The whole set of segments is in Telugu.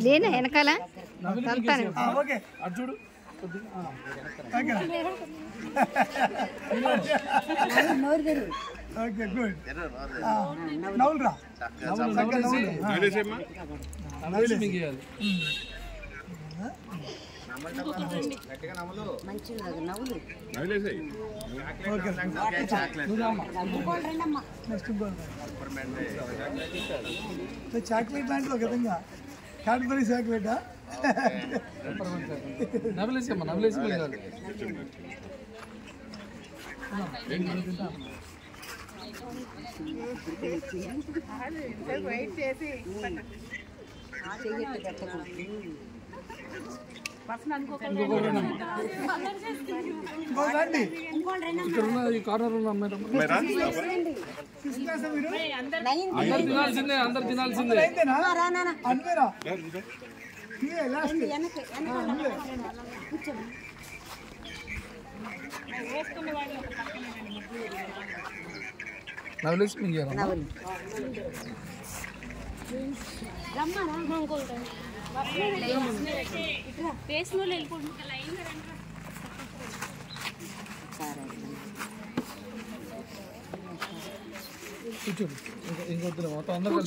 లేనా వెనకాల చూడు ఓకే గుడ్ నవ్వులురా చాక్లెట్ లాంటిది ఒక విధంగా క్యాడ్బరీ చాక్లెటా నవలేసమ్మా నవలేసి ఇక్కడ ఉన్న ఈ కార్నర్ ఉన్న అమ్మాయి అందరు తినాల్సిందే నవలేసి కూర్చోండి ఇంకొద్దు మొత్తం అందరూ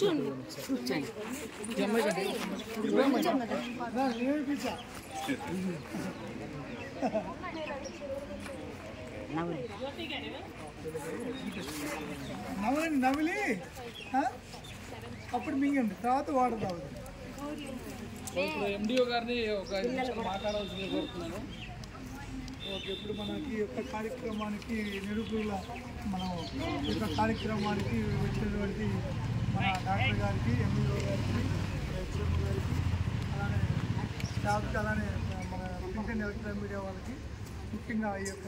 నవిలి అప్పుడు మింగండి తర్వాత వాటర్ తాగుతుంది. ఇప్పుడు ఎండిఓ గారిని ఒక మాట్లాడాల్సింది కోరుతున్నాను. ఓకే, ఇప్పుడు మనకి యొక్క కార్యక్రమానికి నిరుపుల మనం యొక్క కార్యక్రమానికి వచ్చినటువంటి మన డాక్టర్ గారికి, ఎంఈఓ గారికి, హెచ్ఎం గారికి, అలానే స్టాఫ్కి, అలానే మన ప్రింట్ అండ్ ఎలక్ట్రానిక్ మీడియా వాళ్ళకి ముఖ్యంగా ఈ యొక్క